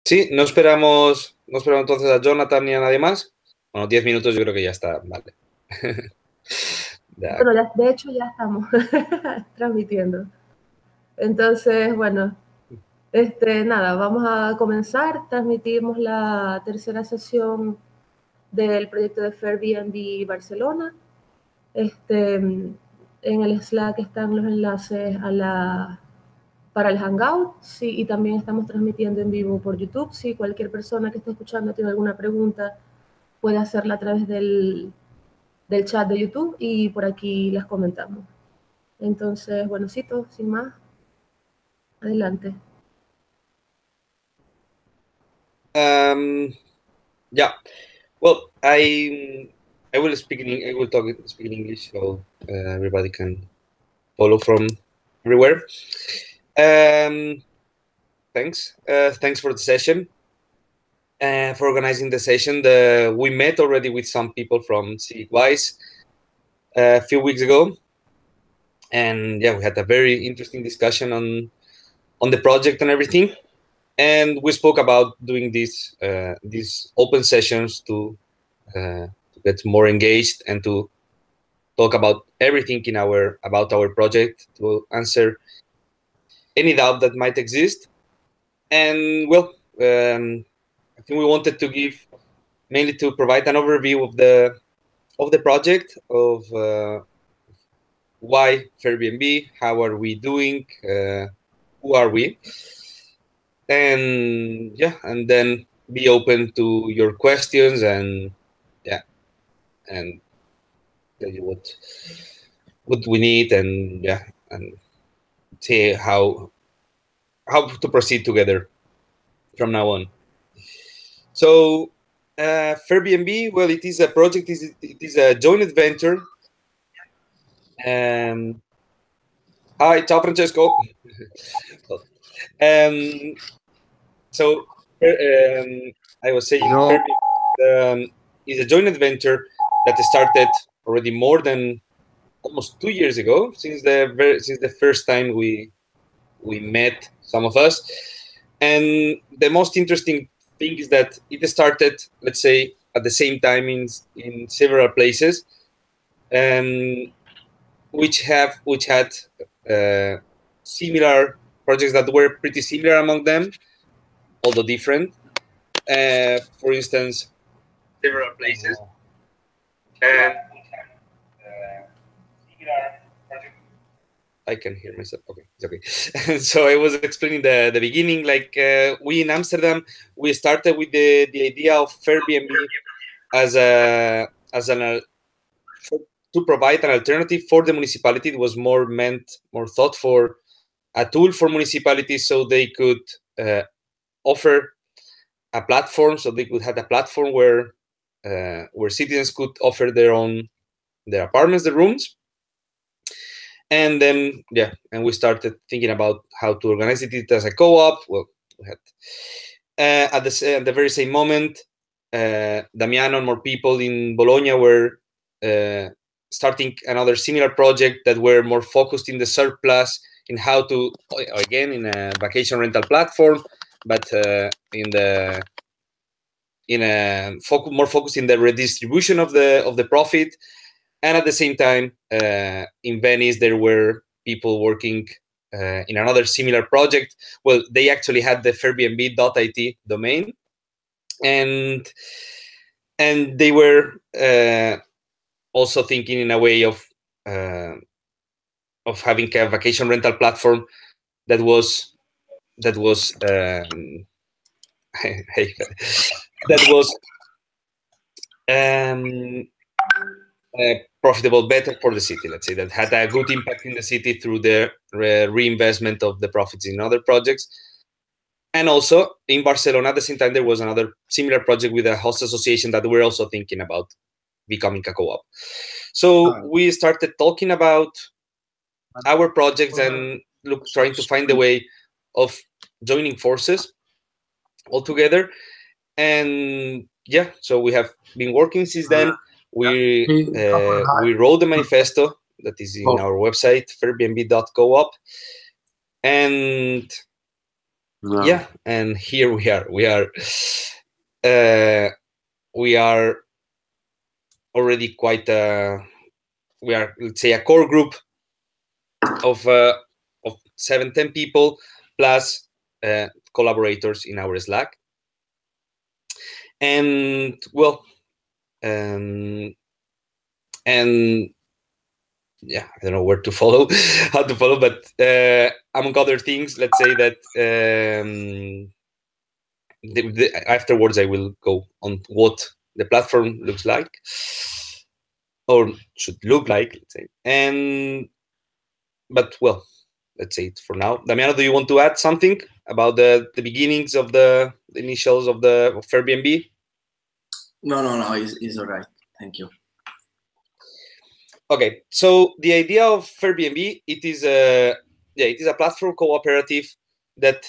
Sí, no esperamos entonces a Jonathan ni a nadie más. Bueno, 10 minutos yo creo que ya está, vale. Bueno, de hecho ya estamos transmitiendo. Entonces, bueno, nada, vamos a comenzar. Transmitimos la tercera sesión del proyecto de Fairbnb Barcelona. En el Slack están los enlaces para el Hangout, sí, y también estamos transmitiendo en vivo por YouTube. Si cualquier persona que esté escuchando tiene alguna pregunta, puede hacerla a través del chat de YouTube y por aquí las comentamos. Entonces, bueno, sin más, adelante. Yeah. Well, I will speak in English so everybody can follow from everywhere. Thanks for the session. For organizing the session. We met already with some people from Citywise a few weeks ago, and yeah, we had a very interesting discussion on the project and everything. And we spoke about doing these open sessions to get more engaged and to talk about everything about our project, to answer any doubt that might exist. And well, I think we wanted to give mainly to provide an overview of the project, of why Fairbnb, how are we doing, who are we, and yeah, and then be open to your questions, and yeah, and tell you what we need, and yeah, and see how to proceed together from now on. So Fairbnb, well, it is a project. It is a joint venture. Hi, ciao Francesco. So I was saying, No. Fairbnb is a joint venture that started already more than almost 2 years ago, since the first time we met, some of us. And the most interesting thing is that it started, let's say, at the same time in several places, which had similar projects that were pretty similar among them, although different. For instance, several places. I can hear myself. Okay, it's okay. So I was explaining the beginning. Like we in Amsterdam, we started with the idea of Fairbnb as to provide an alternative for the municipality. It was more thought for a tool for municipalities, so they could offer a platform, so they could have a platform where citizens could offer their apartments, the rooms. And then, yeah, and we started thinking about how to organize it as a co-op. Well, we had at the very same moment, Damiano and more people in Bologna were starting another similar project that were more focused in the surplus, in how to, again, in a vacation rental platform, but more focused in the redistribution of the profit. And at the same time, in Venice, there were people working in another similar project. Well, they actually had the Fairbnb.it domain, and they were also thinking in a way of having a vacation rental platform that was profitable, better for the city, let's say, that had a good impact in the city through the reinvestment of the profits in other projects. And also in Barcelona, at the same time, there was another similar project with a host association that we're also thinking about becoming a co-op. So we started talking about our projects and trying to find a way of joining forces all together. And yeah, so we have been working since then. We wrote the manifesto that is in our website, fairbnb.coop. And Yeah, and here we are already quite we are, let's say, a core group of 7-10 people plus collaborators in our Slack. And well, and yeah, I don't know where to follow, how to follow, but among other things, let's say that afterwards I will go on what the platform looks like, or should look like, let's say. And but well, let's say it for now. Damiano, do you want to add something about the beginnings of the initials of Fairbnb? No, it's all right. Thank you. Okay, so the idea of Fairbnb, it is a platform cooperative that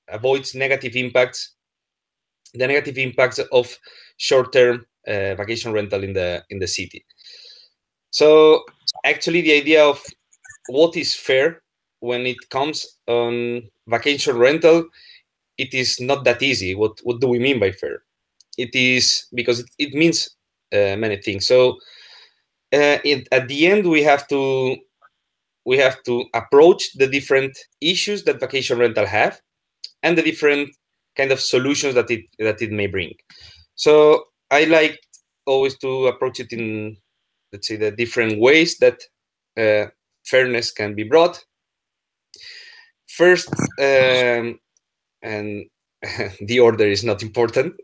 avoids negative impacts, the negative impacts of short-term vacation rental in the city. So actually, the idea of what is fair when it comes on vacation rental, it is not that easy. What do we mean by fair? It is because it means many things. So at the end, we have to approach the different issues that vacation rental have and the different kind of solutions that it may bring. So I like always to approach it in, let's say, the different ways that fairness can be brought. First, and the order is not important,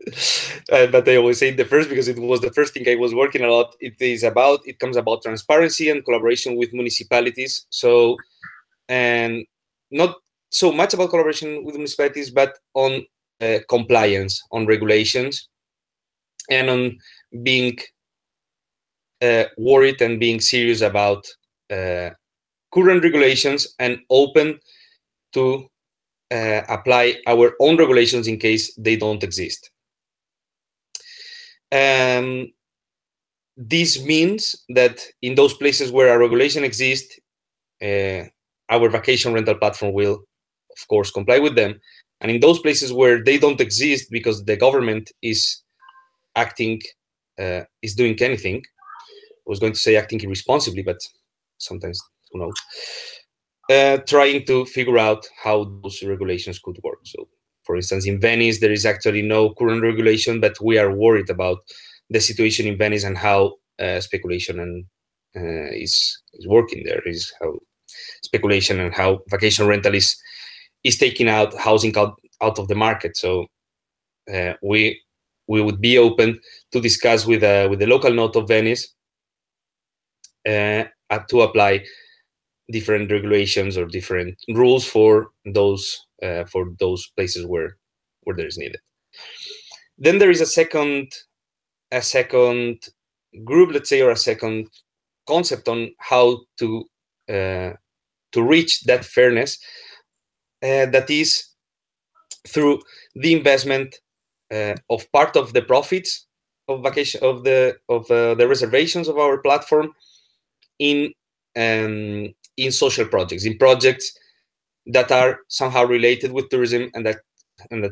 but I always say the first because it was the first thing I was working a lot. It comes about transparency and collaboration with municipalities. So, and not so much about collaboration with municipalities, but on compliance, on regulations, and on being worried and being serious about current regulations and open to apply our own regulations in case they don't exist. This means that in those places where a regulation exists, our vacation rental platform will, of course, comply with them. And in those places where they don't exist because the government is acting, is doing anything, I was going to say acting irresponsibly, but sometimes, who knows, trying to figure out how those regulations could work. So, for instance, in Venice, there is actually no current regulation, but we are worried about the situation in Venice and how speculation is working there, is how speculation and how vacation rental is taking out housing out of the market. So we would be open to discuss with the local node of Venice to apply different regulations or different rules for those places where there is needed. Then there is a second group, let's say, or a second concept on how to reach that fairness. That is through the investment of part of the profits of vacation of the reservations of our platform in social projects, in projects that are somehow related with tourism and that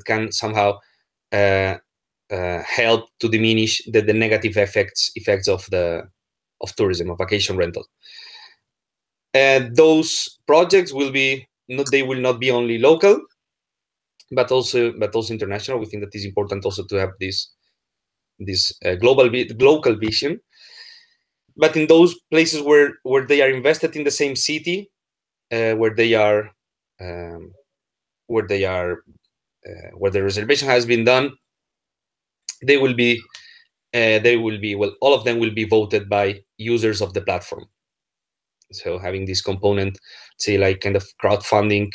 can somehow help to diminish the negative effects of tourism, of vacation rental. Those projects will not be only local, but also international. We think that is important also to have this local vision. But in those places where they are invested in the same city, where the reservation has been done, they will be well, all of them will be voted by users of the platform. So having this component, say, like kind of crowdfunding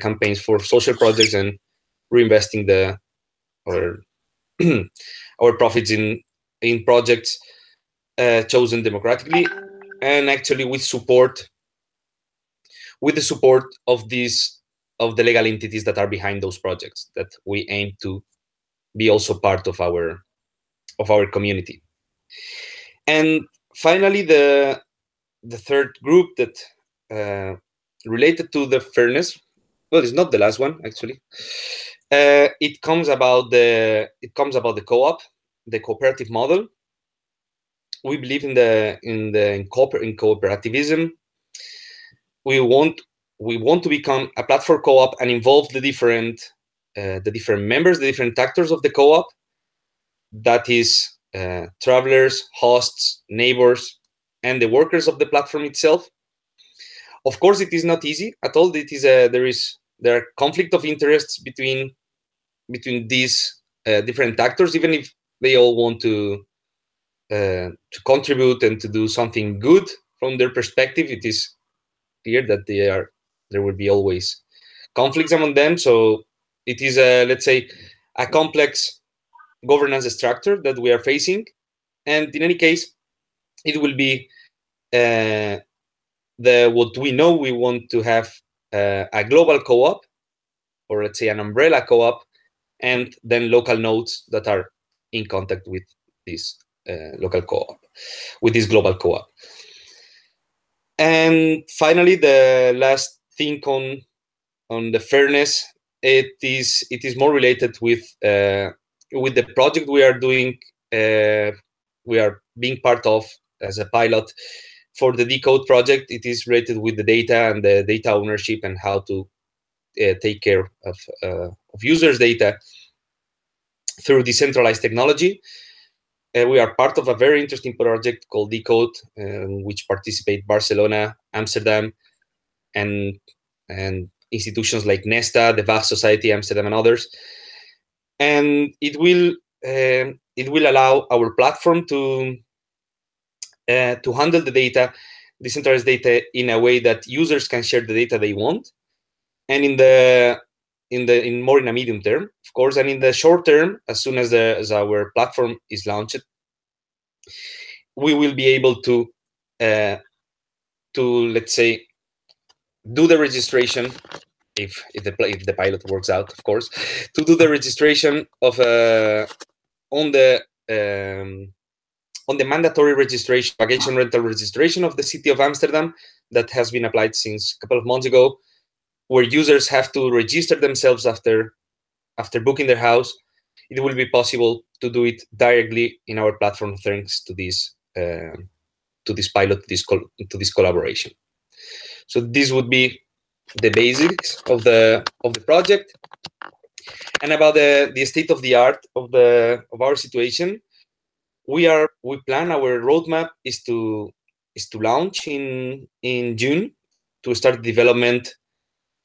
campaigns for social projects and reinvesting our profits in projects chosen democratically, and actually with the support of the legal entities that are behind those projects, that we aim to be also part of our community. And finally, the third group that related to the fairness well, it's not the last one actually. It comes about the co-op, the cooperative model. We believe in cooperativism. We want to become a platform co-op and involve the different members, the different actors of the co-op. That is travelers, hosts, neighbors, and the workers of the platform itself. Of course, it is not easy at all. It is there are conflict of interests between these different actors, even if they all want to contribute and to do something good from their perspective. It is clear that there will be always conflicts among them. So it is let's say a complex governance structure that we are facing, and in any case, it will be what we know. We want to have a global co-op, or let's say an umbrella co-op, and then local nodes that are in contact with this local co-op, with this global co-op. And finally, the last thing on the fairness, it is more related with the project we are doing. We are being part of as a pilot for the Decode project. It is related with the data and the data ownership and how to take care of users' data through decentralized technology. We are part of a very interesting project called Decode, which participate Barcelona, Amsterdam, and institutions like Nesta, the Vast Society Amsterdam, and others. And it will allow our platform to handle the data, decentralized data, in a way that users can share the data they want, and in a medium term, of course, and in the short term, as soon as our platform is launched, we will be able to let's say do the registration, if the pilot works out, of course, to do the registration of on the mandatory registration, vacation rental registration of the city of Amsterdam that has been applied since a couple of months ago, where users have to register themselves after booking their house. It will be possible to do it directly in our platform thanks to this pilot, to this collaboration. So this would be the basics of the project. And about the state of the art of our situation, we plan, our roadmap is to launch in June, to start development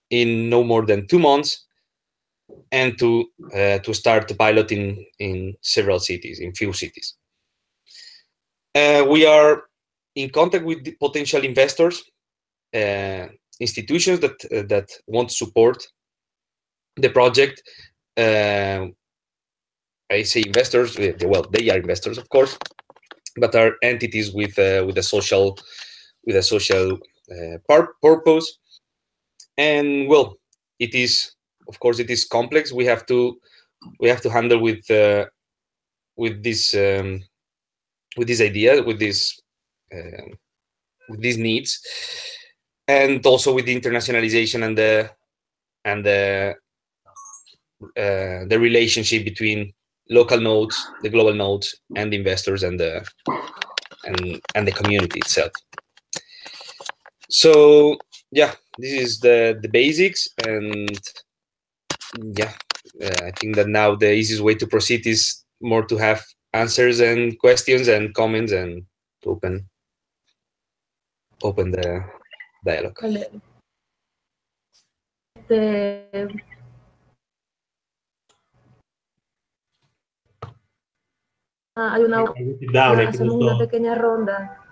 in no more than 2 months, and to start the pilot in several cities, in few cities. We are in contact with the potential investors, institutions that want to support the project. I say investors, well, they are investors, of course, but are entities with a social purpose. And well, it is, of course, it is complex. We have to handle with this idea, with these needs, and also with the internationalization and the relationship between local nodes, the global nodes, and the investors and the community itself. So yeah, this is the basics, and yeah, I think that now the easiest way to proceed is more to have answers and questions and comments, and to open the dialogue. Vale. Hacemos una pequeña ronda.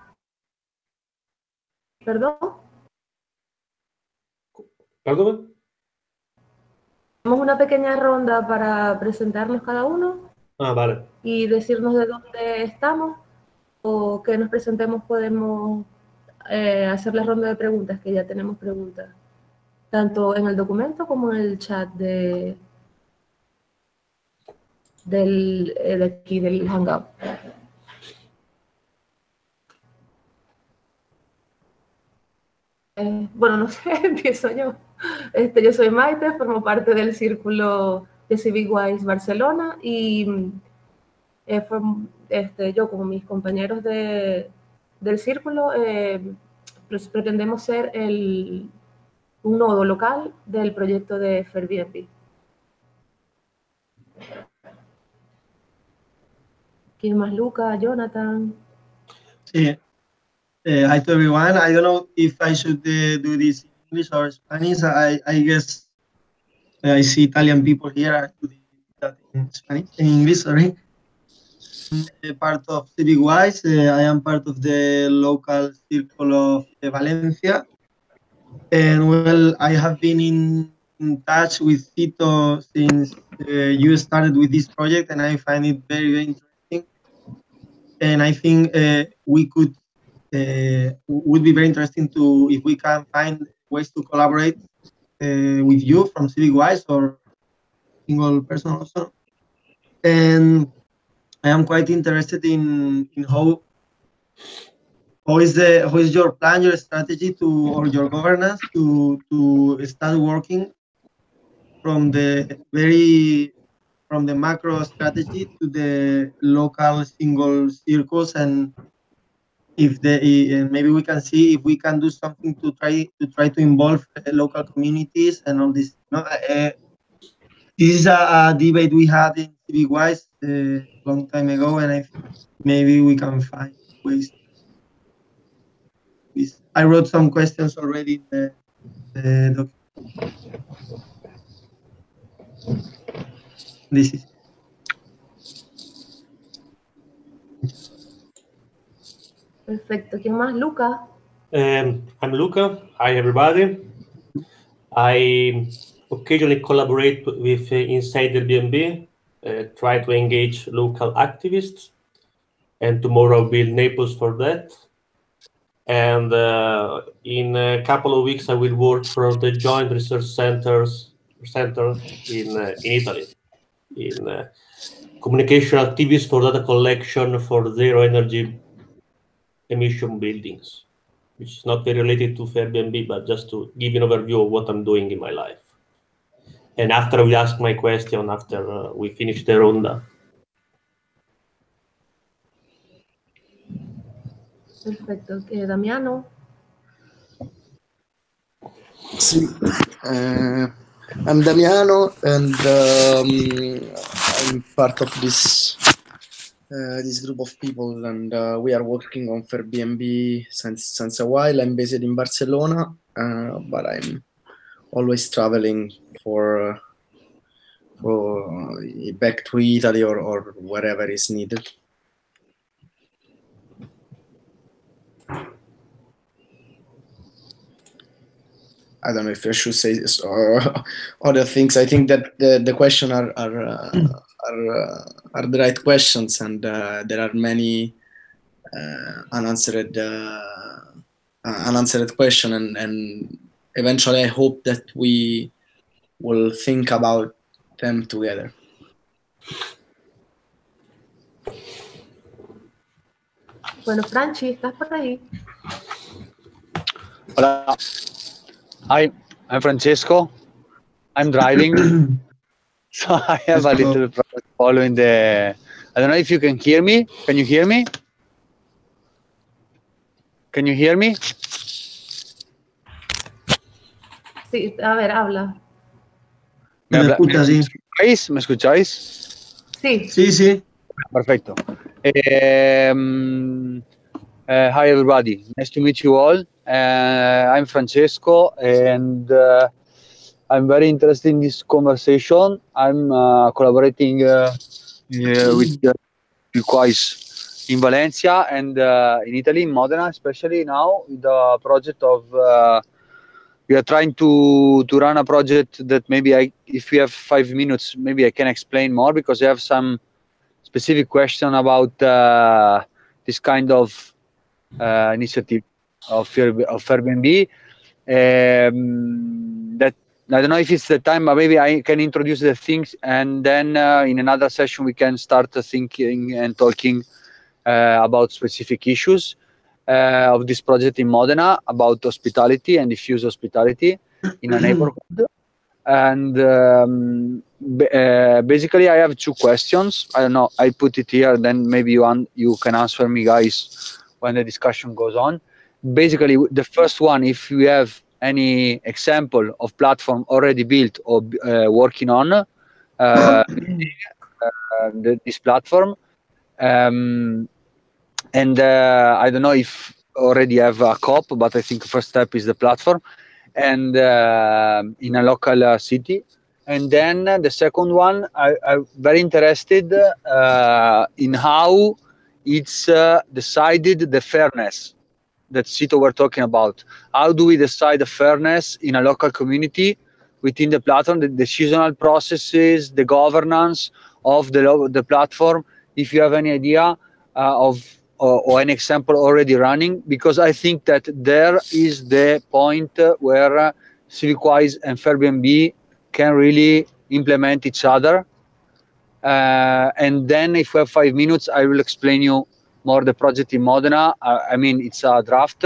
¿Perdón? ¿Perdón? Hacemos una pequeña ronda para presentarnos cada uno. Vale. Y decirnos de dónde estamos, o que nos presentemos podemos hacer la ronda de preguntas, que ya tenemos preguntas, tanto en el documento como en el chat de aquí del Hangout. Bueno, no sé, empiezo yo. Yo soy Maite, formo parte del círculo de CivicWise Barcelona y yo como mis compañeros del círculo pretendemos ser un nodo local del proyecto de Fairbnb. ¿Quién más? Luca, Jonathan. Sí. Hi to everyone. I don't know if I should do this in English or Spanish. I guess I see Italian people here. I do that in Spanish, in English, sorry. Part of CivicWise. I am part of the local circle of Valencia. And well, I have been in touch with Tito since you started with this project, and I find it very, very interesting. And I think we could would be very interesting to if we can find ways to collaborate with you from CivicWise or single person also. And I am quite interested in how is your plan, your strategy or your governance to start working from the macro strategy to the local single circles, and maybe we can see if we can do something to try to involve local communities and all this. This is a debate we had in CivicWise a long time ago, and I think maybe we can find ways. I wrote some questions already in the document. This is. Perfecto. ¿Quién más? Luca. I'm Luca. Hi, everybody. I occasionally collaborate with inside Airbnb, try to engage local activists, and tomorrow I'll be in Naples for that. And in a couple of weeks, I will work for the Joint Research Center in Italy, in communication activists for data collection for zero energy emission buildings, which is not very related to Fairbnb, but just to give you an overview of what I'm doing in my life. And after we ask my question, after we finish the ronda. Perfecto. Damiano. Sì. I'm Damiano, and I'm part of this group of people, and we are working on Fairbnb since a while. I'm based in Barcelona, but I'm always traveling for back to Italy or wherever is needed. I don't know if I should say this or other things. I think that the question are the right questions, and there are many unanswered question, and eventually I hope that we will think about them together. Bueno, Franchi, ¿estás por ahí? Hola. Hi, I'm Francesco. I'm driving, so I have a little problem following the. I don't know if you can hear me. Can you hear me? Can you hear me? Sí, a ver, habla. ¿Me escucháis? ¿Me escucháis? Sí. Sí, sí. Perfecto. Hi, everybody. Nice to meet you all. I'm Francesco, and I'm very interested in this conversation. I'm collaborating with CivicWise in Valencia and in Italy, in Modena, especially now, with the project of we are trying to run a project that maybe if we have 5 minutes, maybe I can explain more, because I have some specific question about this kind of initiative of Fairbnb. That I don't know if it's the time, but maybe I can introduce the things, and then in another session we can start thinking and talking about specific issues of this project in Modena, about hospitality and diffuse hospitality. in a neighborhood. And basically, I have 2 questions. I don't know. I put it here, then maybe you can answer me, guys, when the discussion goes on. Basically, the first one, if you have any example of platform already built or working on this platform, and I don't know if already have a COP, but I think first step is the platform, and in a local city. And then the second one, I'm very interested in how it's decided the fairness that Sito were talking about. How do we decide the fairness in a local community within the platform, the decisional processes, the governance of the platform? If you have any idea or an example already running, because I think that there is the point where CivicWise and Fairbnb can really implement each other. And then if we have 5 minutes, I will explain you more the project in Modena. I mean, it's a draft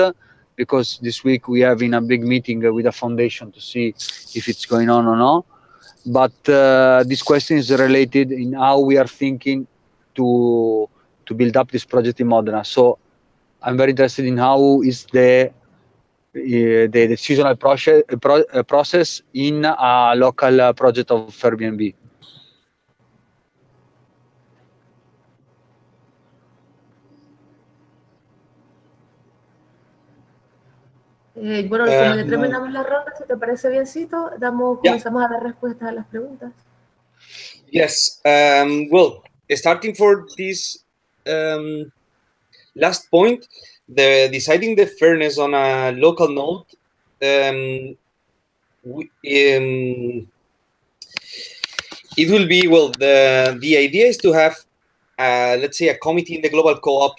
because this week we have in a big meeting with a foundation to see if it's going on or not. But this question is related in how we are thinking to build up this project in Modena. So I'm very interested in how is the decisional process in a local project of Fairbnb. Bueno, como ya terminamos la ronda, si te parece biencito, comenzamos a dar respuestas a las preguntas. Yes. Well, starting for this last point, deciding the fairness on a local node, it will be, well, the idea is to have, let's say, a committee in the global co-op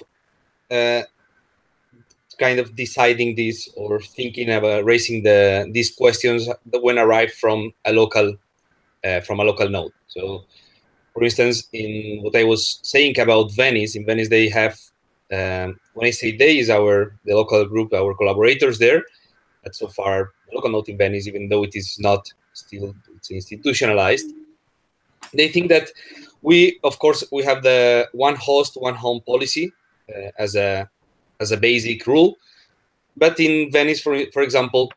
kind of deciding this or thinking about raising these questions that when arrive from a local node. So, for instance, in what I was saying about Venice, in Venice they have, when I say they, is the local group, our collaborators there. But so far, the local node in Venice, even though it is not still, it's institutionalized, they think that of course, we have the one host, one home policy as a basic rule. But in Venice, for example,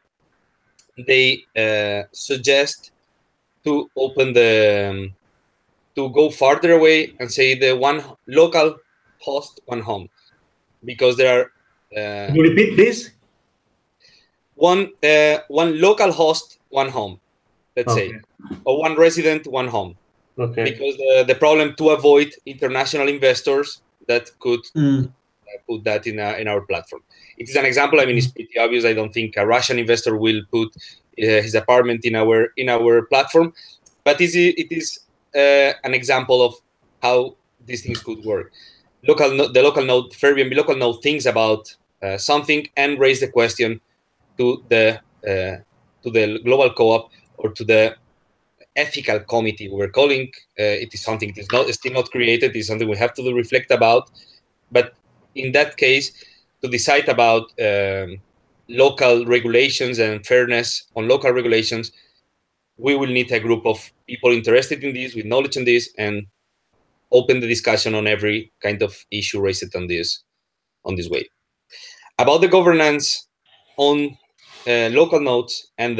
they suggest to open to go farther away and say the one local host, one home, because there are. Can you repeat this? One local host, one home, let's say, or one resident, one home. Okay. Because the problem to avoid international investors that could put that in our platform. It is an example. I mean, it's pretty obvious. I don't think a Russian investor will put his apartment in our platform, but it is an example of how these things could work. The local node, Fairbnb local node, thinks about something and raise the question to the global co-op or to the ethical committee we're calling. It is something that is still not created. It is something we have to reflect about. But in that case, to decide about local regulations and fairness on local regulations, we will need a group of people interested in this, with knowledge on this, and open the discussion on every kind of issue raised on this way. About the governance on local nodes and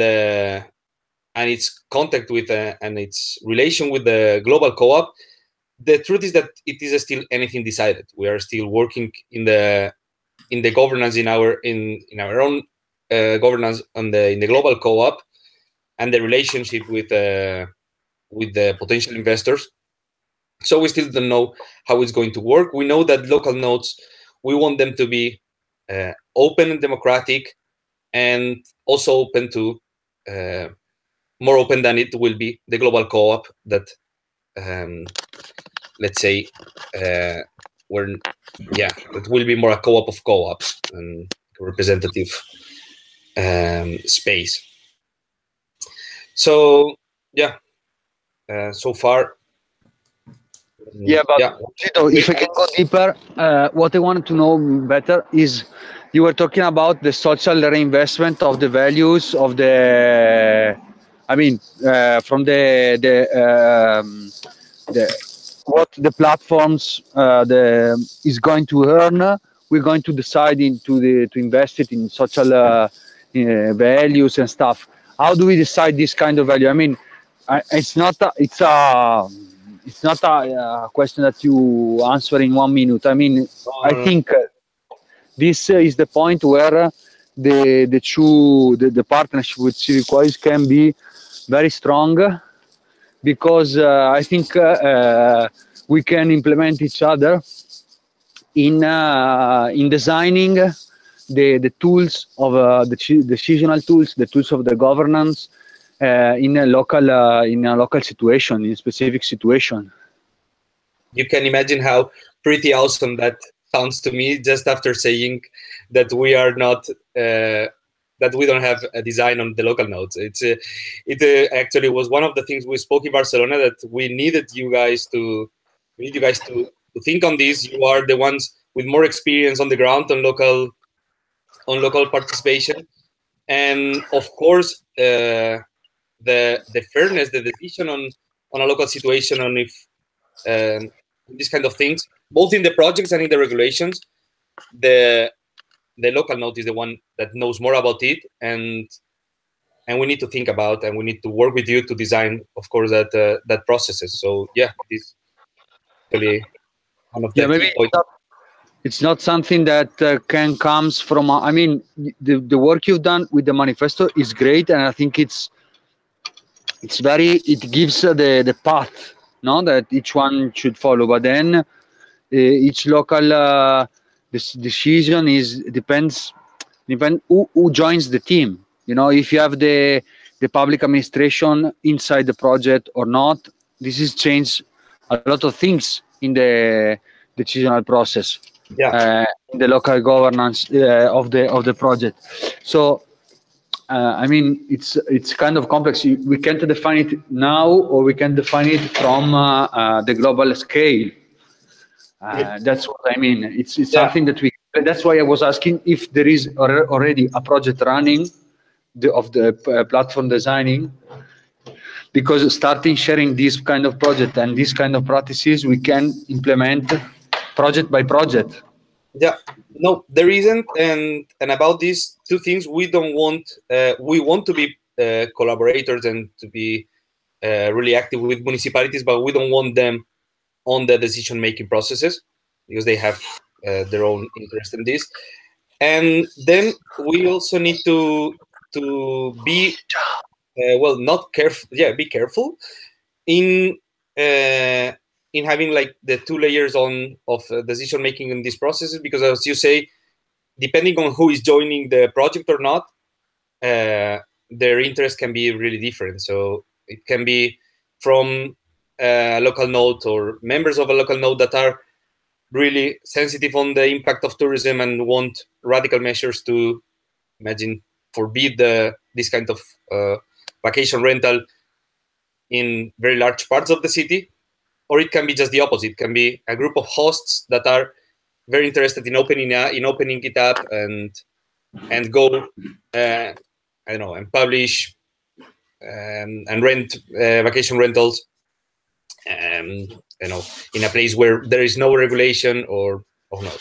its contact with and its relation with the global co-op, the truth is that it is still anything decided. We are still working in the governance in our own governance in the global co-op and the relationship with the potential investors. So we still don't know how it's going to work. We know that local nodes, we want them to be open and democratic, and also open to more open than it will be the global co-op that let's say that will be more a co-op of co-ops and representative space. So so far. Tito, if I can go deeper, what I wanted to know better is you were talking about the social reinvestment of the values of the, I mean, from the what the platforms is going to earn. We're going to decide to invest it in social values and stuff. How do we decide this kind of value? I mean, it's not a question that you answer in 1 minute. I mean, I think this is the point where the partnership with Civic Wise can be very strong, because I think we can implement each other in designing the tools of the decisional tools, the tools of the governance in a local situation, in a specific situation. You can imagine how pretty awesome that sounds to me, just after saying that we are not that we don't have a design on the local nodes. It actually was one of the things we spoke in Barcelona, that we needed you guys to think on this. You are the ones with more experience on the ground on local participation, and of course the fairness, the decision on a local situation, on if these kind of things, both in the projects and in the regulations, the local node is the one that knows more about it, and we need to think about, and we need to work with you to design, of course, that processes. So yeah, it is really one of the key points. It's not something that can comes from. I mean, the work you've done with the manifesto is great, and I think it gives the path, no, that each one should follow. But then each local decision depends who joins the team. You know, if you have the public administration inside the project or not, this has changed a lot of things in the decisional process. Yeah. In the local governance of the project. So I mean, it's kind of complex. We can't define it now, or we can define it from the global scale. That's what I mean. It's something that that's why I was asking if there is already a project running of the platform designing, because starting sharing this kind of project and this kind of practices, we can implement project by project. Yeah, no, there isn't, and about these two things, we don't want. We want to be collaborators and to be really active with municipalities, but we don't want them on the decision-making processes, because they have their own interest in this. And then we also need to be not careful. Yeah, be careful in having like the two layers of decision making in these processes, because as you say, depending on who is joining the project or not, their interest can be really different. So it can be from a local node or members of a local node that are really sensitive on the impact of tourism and want radical measures to, imagine, forbid this kind of vacation rental in very large parts of the city. Or it can be just the opposite. It can be a group of hosts that are very interested in opening it up and go, I don't know, and publish and rent vacation rentals, you know, in a place where there is no regulation or not.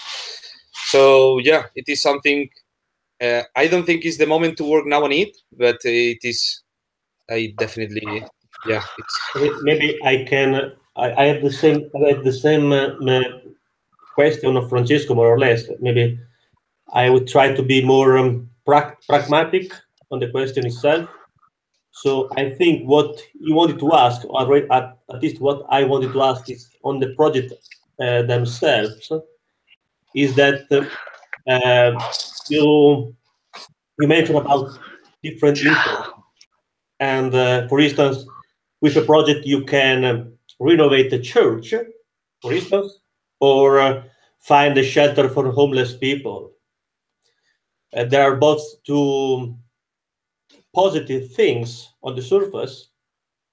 So yeah, it is something. I don't think it's the moment to work now on it, but it is. I definitely, yeah. Maybe I can. I have the same question of Francesco, more or less. Maybe I would try to be more pragmatic on the question itself. So I think what you wanted to ask, or at least what I wanted to ask, is on the project themselves. Is that you mentioned about different interests, and for instance, with a project you can renovate the church, for instance, or find a shelter for homeless people. There are both two positive things on the surface,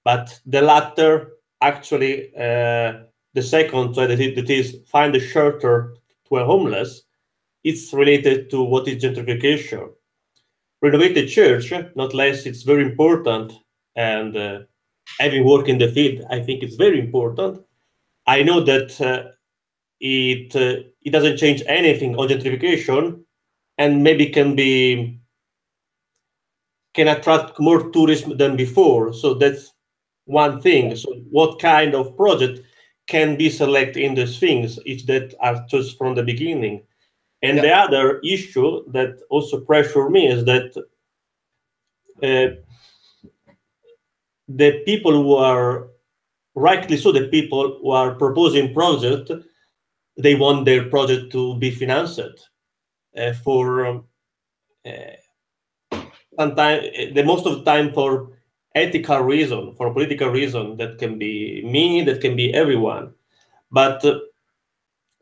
but the latter actually, the second, so that is find a shelter to a homeless, it's related to what is gentrification. Renovated church, not less, it's very important. And having worked in the field, I think it's very important. I know that it doesn't change anything on gentrification, and maybe can attract more tourism than before. So that's one thing. So what kind of project can be selected in these things if that are just from the beginning? And the other issue that also pressure me is that the people who are, rightly so, the people who are proposing project, they want their project to be financed for sometimes, the most of the time, for ethical reason, for political reason. That can be me, that can be everyone. But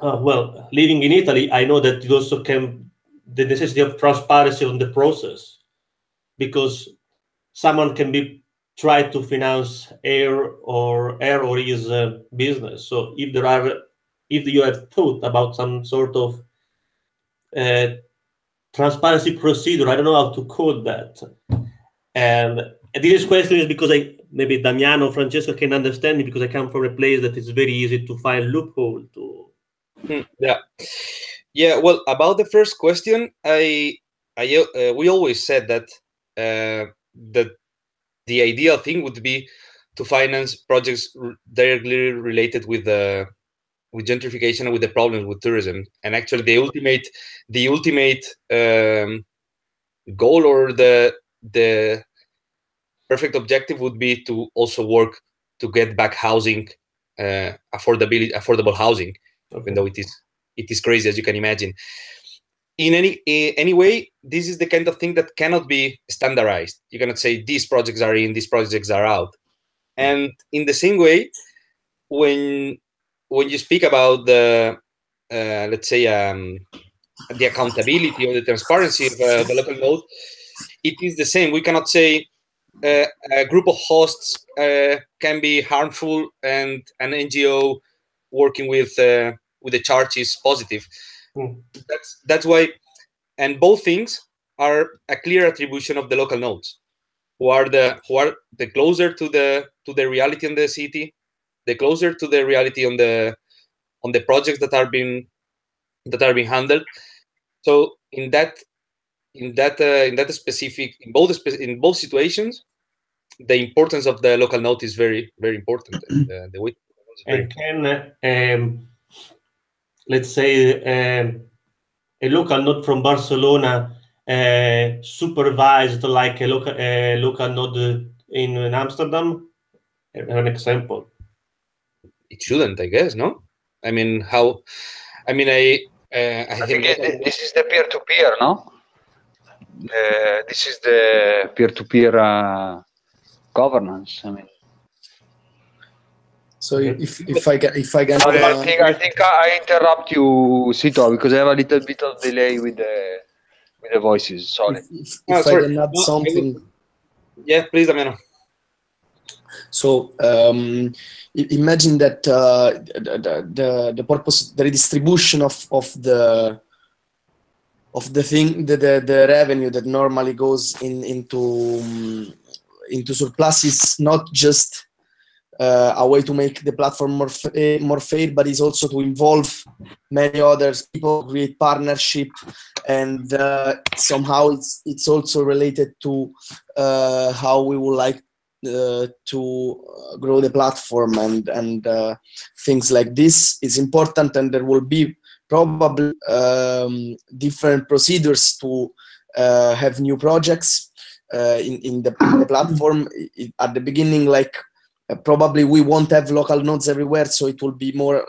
well, living in Italy, I know that it also can the necessity of transparency on the process, because someone can be try to finance air or his business. So if you have thought about some sort of transparency procedure, I don't know how to code that. And this question is because maybe Damiano, Francesco can understand me, because I come from a place that is very easy to find loophole to. Yeah. Well, about the first question, we always said that that the ideal thing would be to finance projects directly related with gentrification and with the problems with tourism. And actually, the ultimate goal, or the perfect objective, would be to also work to get back housing, affordable housing, even though it is crazy, as you can imagine. In any way, this is the kind of thing that cannot be standardized. You cannot say these projects are in, these projects are out. And in the same way, when you speak about the let's say the accountability or the transparency of the local node, it is the same. We cannot say a group of hosts can be harmful and an NGO working with the charge is positive. That's why, and both things are a clear attribution of the local nodes, who are the closer to the reality in the city, the closer to the reality on the projects that are being handled. So in both situations, the importance of the local node is very, very important. The way and can let's say a local node from Barcelona supervised like a local node in Amsterdam? An example. It shouldn't, I guess, no? I mean, how? I mean, I think this is the peer-to-peer, no? This is the peer-to-peer governance. I mean. So if I can, I think I interrupt you, Sito, because I have a little bit of delay with the voices. Sorry. If I can add something. Yeah, please, Damiano. So imagine that the purpose, the redistribution of the thing, the revenue that normally goes into surplus is not just a way to make the platform more fair, but is also to involve many other people, create partnership, and somehow it's also related to how we would like to grow the platform and things like this. It's important, and there will be probably different procedures to have new projects in the platform. At the beginning, like probably we won't have local nodes everywhere, so it will be more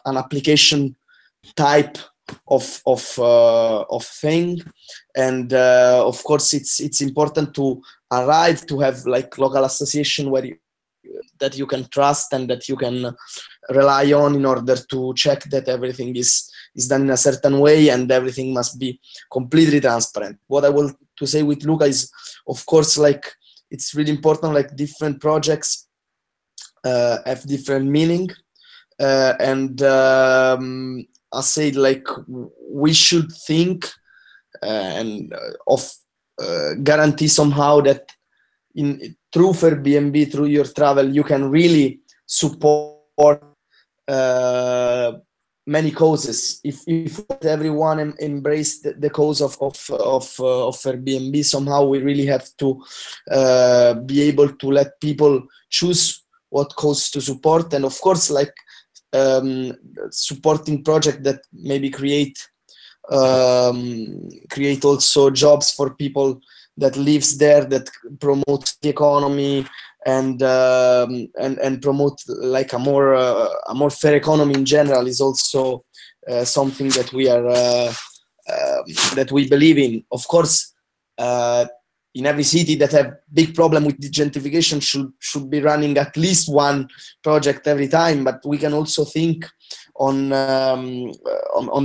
an application type of thing. And of course, it's important to arrive to have like local association where that you can trust and that you can rely on in order to check that everything is done in a certain way, and everything must be completely transparent. What I will to say with Luca is, of course, like it's really important, like different projects have different meaning, and I said, like, we should think and of guarantee somehow that through Fairbnb, through your travel, you can really support many causes. If everyone embrace the cause of Fairbnb, somehow we really have to be able to let people choose what cause to support, and of course, like supporting projects that maybe create also jobs for people that lives there, that promotes the economy and promote like a more fair economy in general, is also something that we are that we believe in. Of course, in every city that have big problem with gentrification should be running at least one project every time, but we can also think on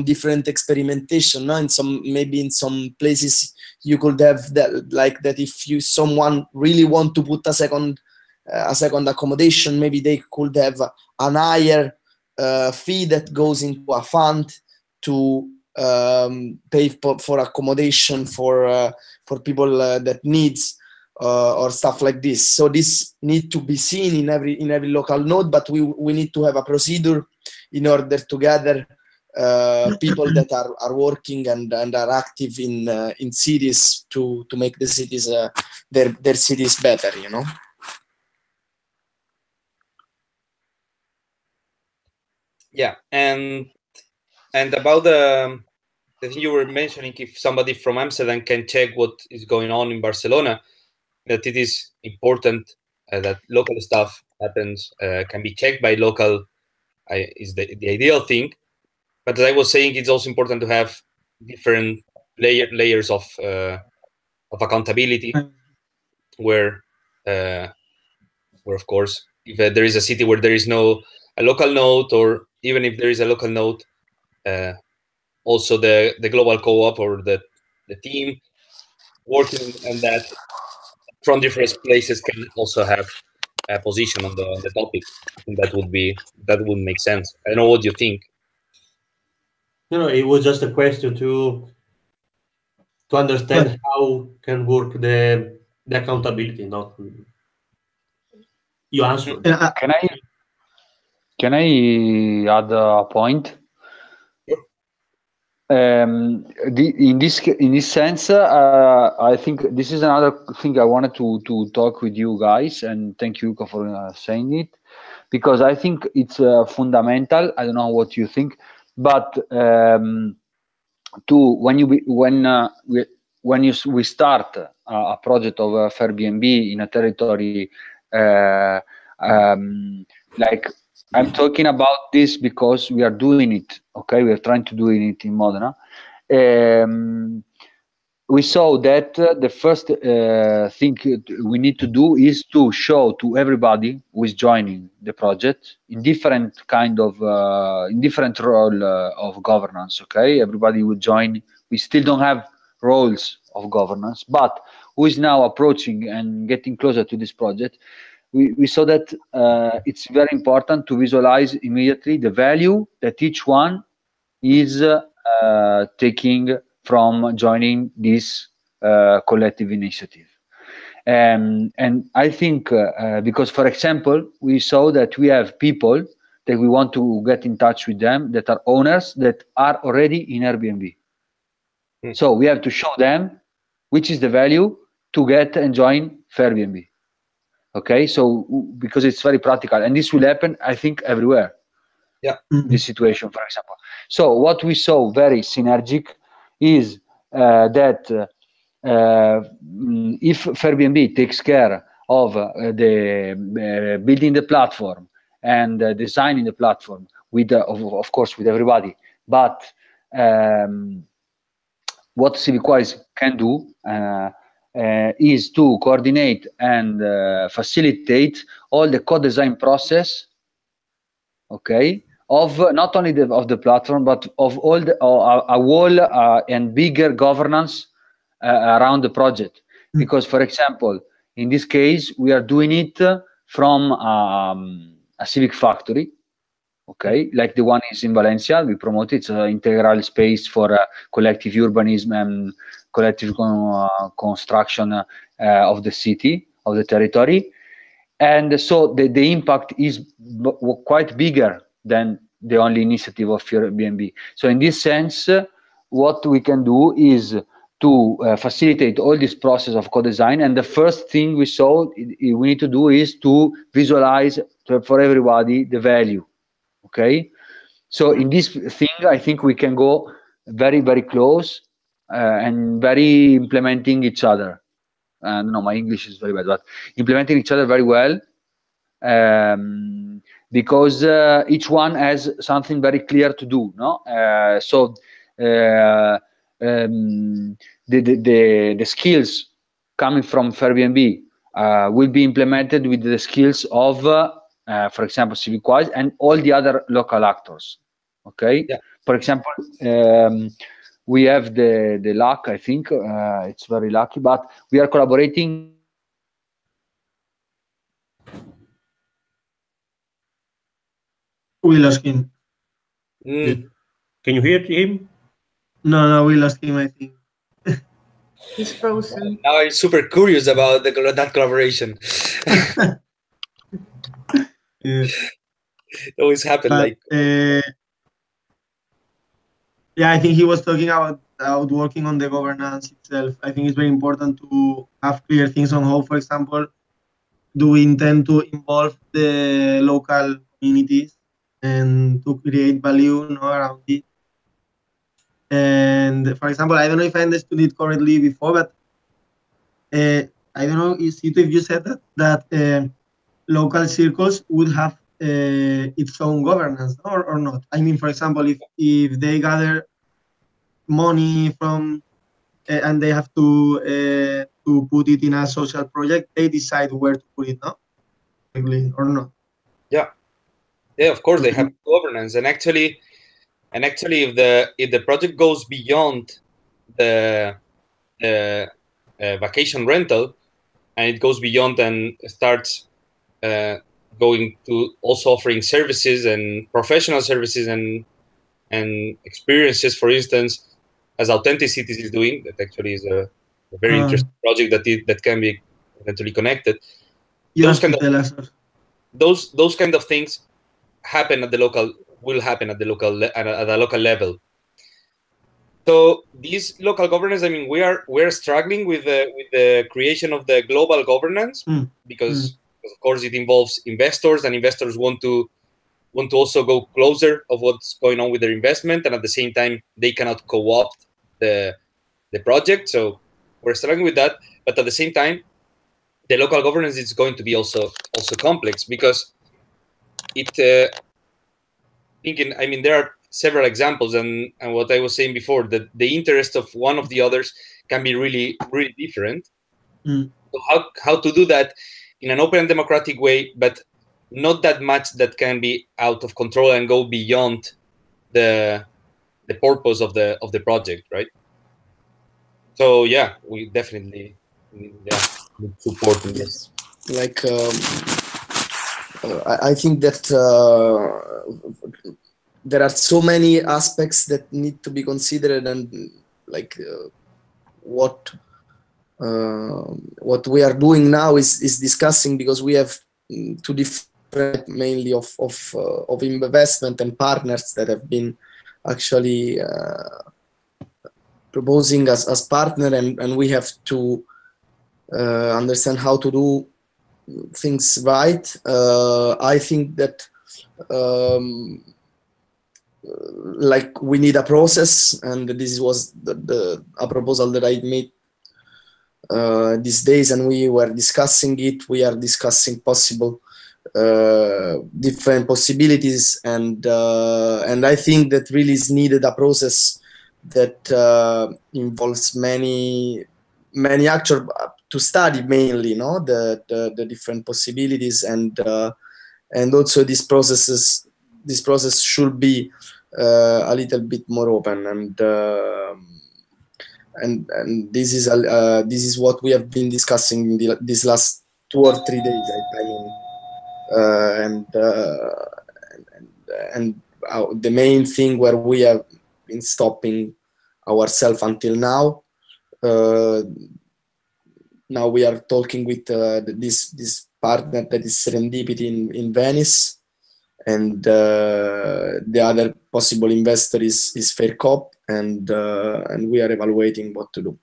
different experimentation. No? Maybe in some places you could have that, like that if someone really want to put a second accommodation, maybe they could have an higher fee that goes into a fund to pay for accommodation for people that needs or stuff like this. So this need to be seen in every local node, but we need to have a procedure in order to gather people that are working and are active in cities to make the cities their cities better, you know. Yeah, and about the thing you were mentioning, if somebody from Amsterdam can check what is going on in Barcelona, that it is important that local stuff happens, can be checked by local, is the ideal thing. But as I was saying, it's also important to have different layers of accountability, where of course, if there is a city where there is a local node, or even if there is a local node, also the global co-op or the team working on that from different places can also have a position on the topic. I think that would make sense. I don't know what you think. No, it was just a question to understand how can work the accountability. Not you answered. Can I add a point? In this sense, I think this is another thing I wanted to talk with you guys, and thank you, Luca, for saying it, because I think it's fundamental. I don't know what you think, but when we start a project of Fairbnb in a territory, like, I'm talking about this because we are doing it. Okay, we are trying to do it in Modena. We saw that the first thing we need to do is to show to everybody who is joining the project in different kind of in different role of governance. Okay, everybody will join. We still don't have roles of governance, but who is now approaching and getting closer to this project. We saw that it's very important to visualize immediately the value that each one is taking from joining this collective initiative. And I think because, for example, we saw that we have people that we want to get in touch with them that are owners that are already in Airbnb. So we have to show them which is the value to get and join Fairbnb. Okay, so because it's very practical, and this will happen, I think, everywhere. Yeah. This situation, for example. So what we saw very synergic is that if Fairbnb takes care of the building the platform and designing the platform with, of course, with everybody, but what CivicWise can do is to coordinate and facilitate all the co-design process, okay, of not only of the platform, but of all the a whole and bigger governance around the project. Because, for example, in this case, we are doing it from a civic factory, Okay, like the one is in Valencia, we promote it. It's an integral space for collective urbanism and collective construction of the city, of the territory. And so the impact is quite bigger than the only initiative of Fairbnb. So in this sense, what we can do is to facilitate all this process of co-design. And the first thing we saw we need to do is to visualize for everybody the value. Okay, so in this thing, I think we can go very, very close and very implementing each other. No, my English is very bad, but implementing each other very well, because each one has something very clear to do. No, so the skills coming from Fairbnb will be implemented with the skills of, for example, CivicWise and all the other local actors. Okay. Yeah. For example, we have the luck. I think it's very lucky, but we are collaborating. We lost him. Mm. Can you hear him? No, we lost him, I think. He's frozen. Now I'm super curious about that collaboration. Yeah. It always happens. But, yeah, I think he was talking about working on the governance itself. I think it's very important to have clear things on how, for example, do we intend to involve the local communities and to create value around it. And for example, I don't know if I understood it correctly before, but I don't know if you said that local circles would have its own governance or not. I mean, for example, if they gather money from and they have to put it in a social project, they decide where to put it, no? Or not? Yeah, of course they have governance, and actually, if the project goes beyond the vacation rental, and it goes beyond and starts going to also offering services and professional services and experiences, for instance, as Authenticity is doing, that actually is a very interesting project that can be eventually connected. Those kind of things will happen at the local level. So these local governance, I mean, we're struggling with the creation of the global governance because of course it involves investors, and investors want to also go closer of what's going on with their investment, and at the same time they cannot co-opt the project. So we're struggling with that, but at the same time, the local governance is going to be also complex because there are several examples, and what I was saying before, that the interest of one of the others can be really, really different. So how to do that in an open and democratic way, but not that much that can be out of control and go beyond the purpose of the project, right? So yeah, we definitely need support in this. Like I think that there are so many aspects that need to be considered, and like what we are doing now is discussing, because we have two different mainly of investment and partners that have been actually proposing as partner, and we have to understand how to do things right. I think that like we need a process, and this was a proposal that I made these days, and we were discussing it. We are discussing possible different possibilities, and I think that really is needed a process that involves many actors to study mainly, the different possibilities, and also this process should be a little bit more open, and this is what we have been discussing these last 2 or 3 days, the main thing where we have been stopping ourselves until now. Now we are talking with this partner that is Serendipity in Venice, and the other possible investor is Faircop, and we are evaluating what to do.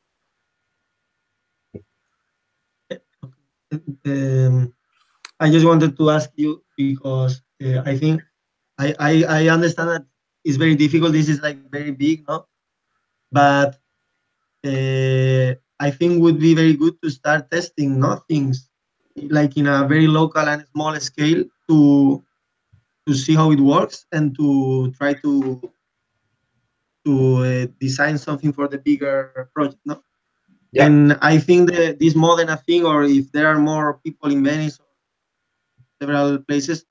I just wanted to ask you because I think I understand that it's very difficult. This is like very big, no? But I think would be very good to start testing, no, things like in a very local and small scale to see how it works and to try to design something for the bigger project, no? Yeah. And I think that this Modena thing, or if there are more people in Venice or several places,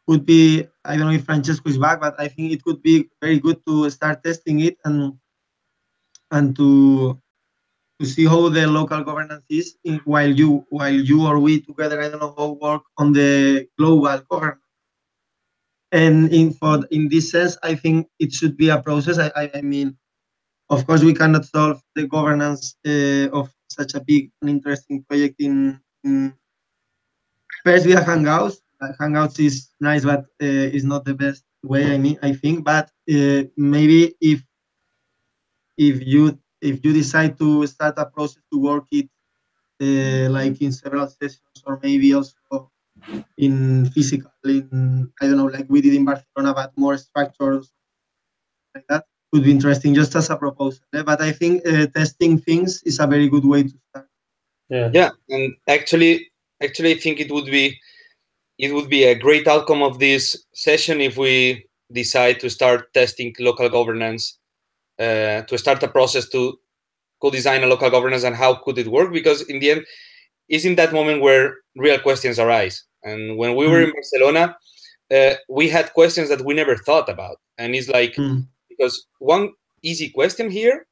would be, I don't know if Francesco is back, but I think it could be very good to start testing it and to see how the local governance is while you or we together, I don't know how, work on the global governance. And in this sense, I think it should be a process. I mean, of course, we cannot solve the governance of such a big and interesting project in first via Hangouts. Hangouts is nice, but is not the best way. I think, but maybe if you decide to start a process to work it like in several sessions, or maybe also in physical, in, I don't know, like we did in Barcelona, but more structured, like that would be interesting, just as a proposal. But I think testing things is a very good way to start. Yeah, and actually I think it would be a great outcome of this session if we decide to start testing local governance, to start a process to co-design a local governance and how could it work, because in the end it's in that moment where real questions arise. And when we were in Barcelona, we had questions that we never thought about, and it's like because one easy question here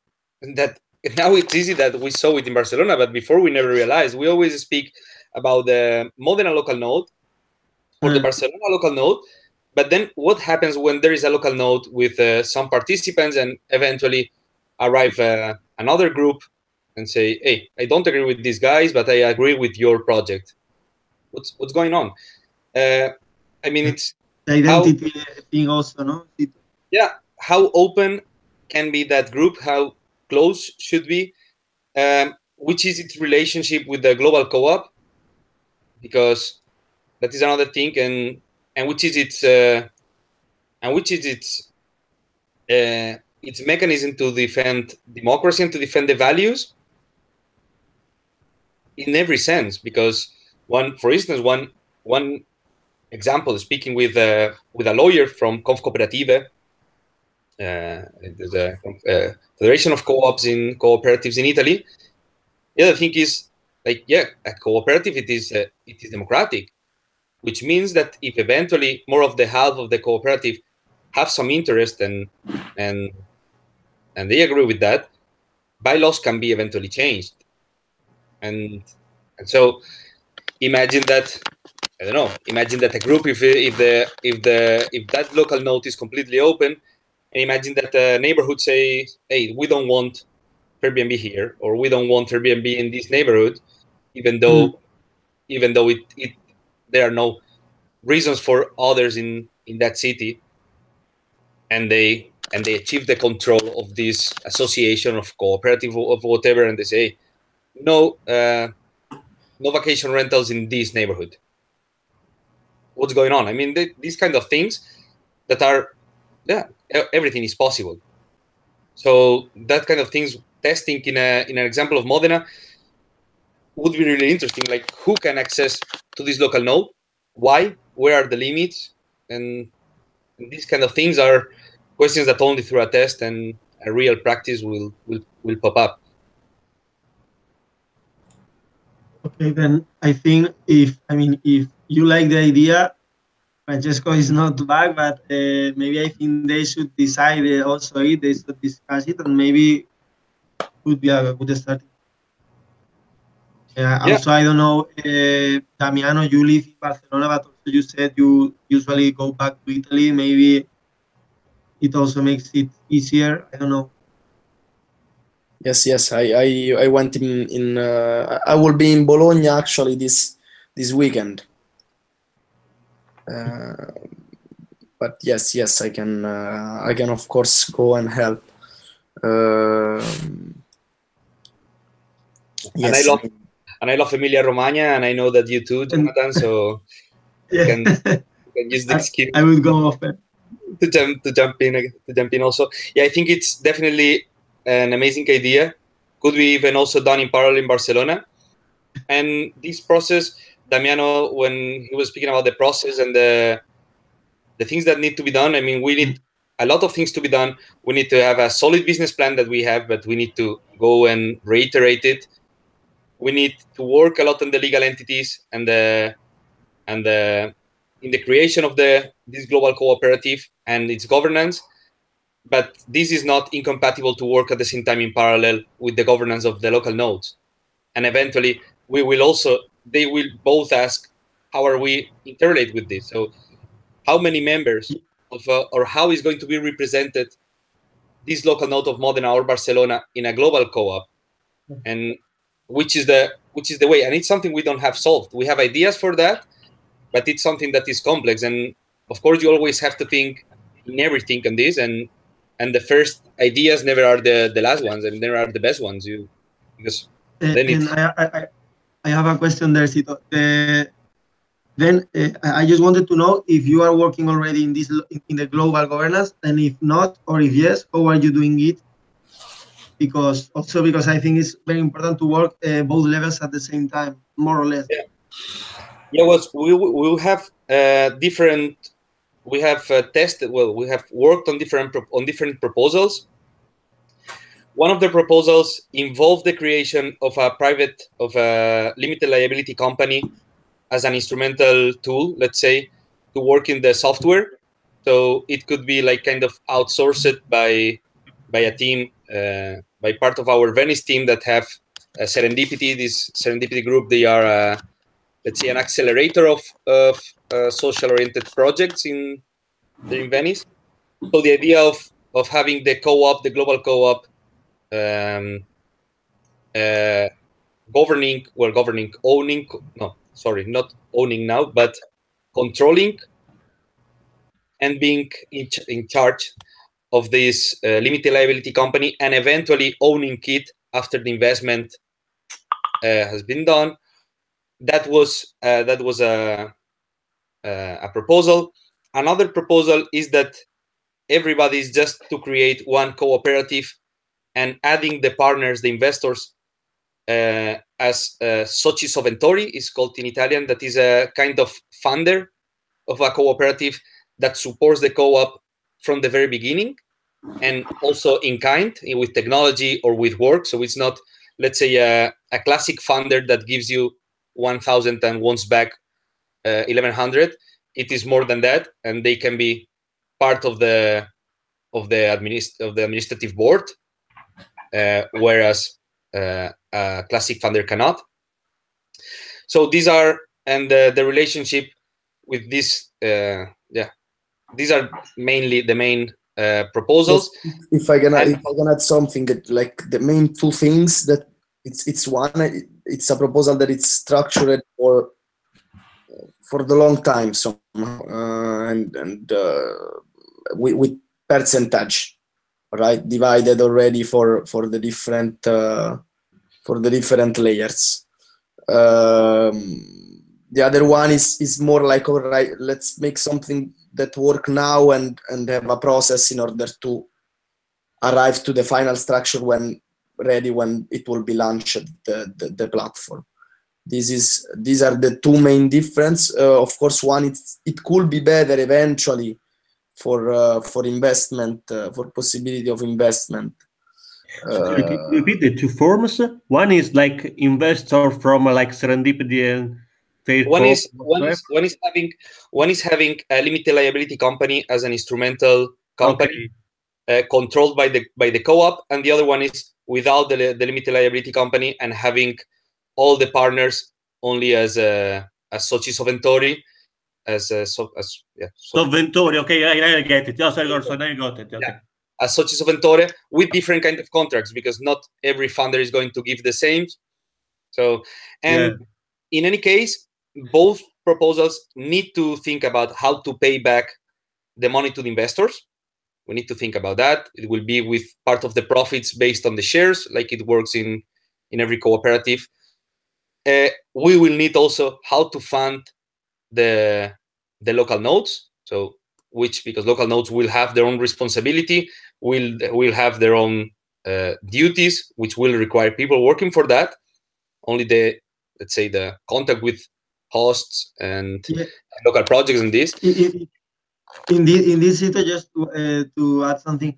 that now it's easy that we saw it in Barcelona, but before we never realized. We always speak about the Modena local node or the Barcelona local node, but then what happens when there is a local node with some participants and eventually arrive another group and say, hey, I don't agree with these guys, but I agree with your project. What's going on? I mean, it's the identity thing also, no? Yeah, how open can be that group? How close should be? Which is its relationship with the global co-op? Because that is another thing, and which is its mechanism to defend democracy and to defend the values in every sense. Because for instance, one example, speaking with a lawyer from Conf Cooperative, there's a federation of co-ops in cooperatives in Italy. The other thing is, like, yeah, a cooperative, it is democratic, which means that if eventually more of the half of the cooperative have some interest and they agree with that, bylaws can be eventually changed. And so imagine that, I don't know, imagine that a group, if that local node is completely open, and imagine that the neighborhood say, hey, we don't want Fairbnb here, or we don't want Fairbnb in this neighborhood, even though there are no reasons for others in that city, and they achieve the control of this association of cooperative of whatever, and they say no vacation rentals in this neighborhood. What's going on? I mean, these kind of things that are, everything is possible. So that kind of things, testing in an example of Modena would be really interesting. Like, who can access to this local node? Why? Where are the limits? And these kind of things are questions that only through a test and a real practice will pop up. Okay, then I think if you like the idea, Francesco is not back, but maybe I think they should decide also it. They should discuss it, and maybe would be a good start. Also, I don't know, Damiano, you live in Barcelona, but also you said you usually go back to Italy. Maybe it also makes it easier. I don't know. Yes. I went in. I will be in Bologna actually this weekend. But yes, I can of course go and help. Yes. And I love Emilia Romagna, and I know that you too, Jonathan. So Yeah. you can use the excuse. I would go often. To jump in also. Yeah, I think it's definitely an amazing idea. Could be even also done in parallel in Barcelona. And this process, Damiano, when he was speaking about the process and the things that need to be done, I mean, we need a lot of things to be done. We need to have a solid business plan that we have, but we need to go and reiterate it. We need to work a lot on the legal entities and in the creation of this global cooperative and its governance. But this is not incompatible to work at the same time in parallel with the governance of the local nodes. And eventually, they will both ask, how are we interrelate with this? So how many members or how is going to be represented this local node of Modena or Barcelona in a global co-op? And which is the way? And it's something we don't have solved. We have ideas for that, but it's something that is complex. And of course, you always have to think in everything on this, and the first ideas never are the last ones, and never are the best ones. Because then And I have a question there, Sito. Then I just wanted to know if you are working already in the global governance, and if not, or if yes, how are you doing it? Because I think it's very important to work both levels at the same time, more or less. Yeah, well, we have different. We have tested. Well, we have worked on different proposals. One of the proposals involved the creation of a limited liability company as an instrumental tool, let's say, to work in the software. So it could be like kind of outsourced by a team, by part of our Venice team that have Serendipity. This Serendipity group, they are, let's say, an accelerator of social-oriented projects in Venice. So the idea of having the co-op, the global co-op, not owning now, but controlling and being in charge of this limited liability company, and eventually owning it after the investment has been done. That was a proposal. Another proposal is that everybody is just to create one cooperative and adding the partners, the investors, as soci soventori is called in Italian. That is a kind of funder of a cooperative that supports the co-op from the very beginning, and also in kind, with technology or with work. So it's not, let's say, a classic funder that gives you 1,000 and wants back 1,100. It is more than that, and they can be part of the administrative board, whereas a classic funder cannot. So these are, and the relationship with this, these are mainly the main proposals. If I can add something, like the main two things, that it's a proposal that it's structured for the long time somehow, and with percentage, right, divided already for the different layers. The other one is more like, all right, let's make something that work now and have a process in order to arrive to the final structure when it will be launched, the platform. These are the two main difference. Of course, one, it could be better eventually for investment, for possibility of investment. Repeat the two forms. One is like investor from like Serendipity and one is having a limited liability company as an instrumental company, controlled by the co-op, and the other one is without the limited liability company and having all the partners only as soci soventori, as Sovventori. Okay, I get it. Oh, sorry, now I got it. Okay. Yeah, as soci sovventore with different kind of contracts, because not every funder is going to give the same. So, and in any case, both proposals need to think about how to pay back the money to the investors. We need to think about that. It will be with part of the profits based on the shares, like it works in every cooperative. We will need also how to fund the local nodes. So because local nodes will have their own responsibility, will have their own duties, which will require people working for that. Only let's say the contact with hosts and local projects and this. In this situation, just to add something,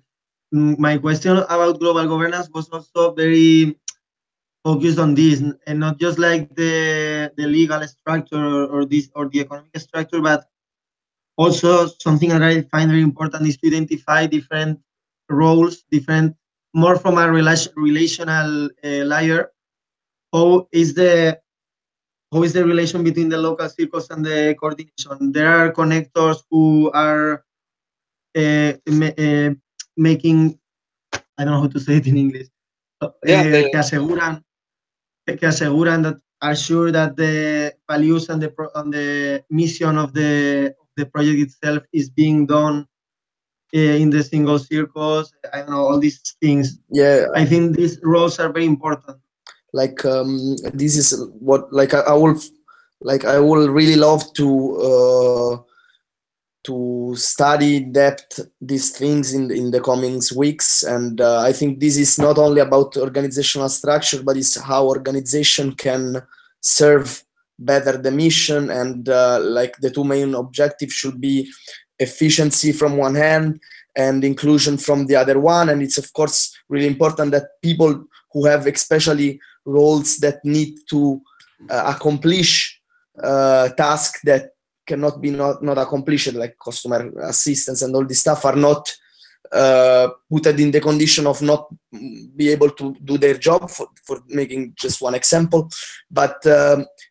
my question about global governance was also very focused on this, and not just like the legal structure or the economic structure, but also something that I find very important is to identify different roles, more from a relational layer. How is the relation between the local circles and the coordination? There are connectors who are making, I don't know how to say it in English, que aseguran that are sure that the values and the mission of the project itself is being done in the single circles. I don't know, all these things. Yeah, I think these roles are very important. Like this is what I will really love to study in depth these things in the coming weeks, and I think this is not only about organizational structure, but it's how organization can serve better the mission, and like the two main objectives should be efficiency from one hand and inclusion from the other one. And it's of course really important that people who have especially roles that need to accomplish tasks that cannot be not accomplished, like customer assistance and all this stuff, are not put in the condition of not be able to do their job, for making just one example. But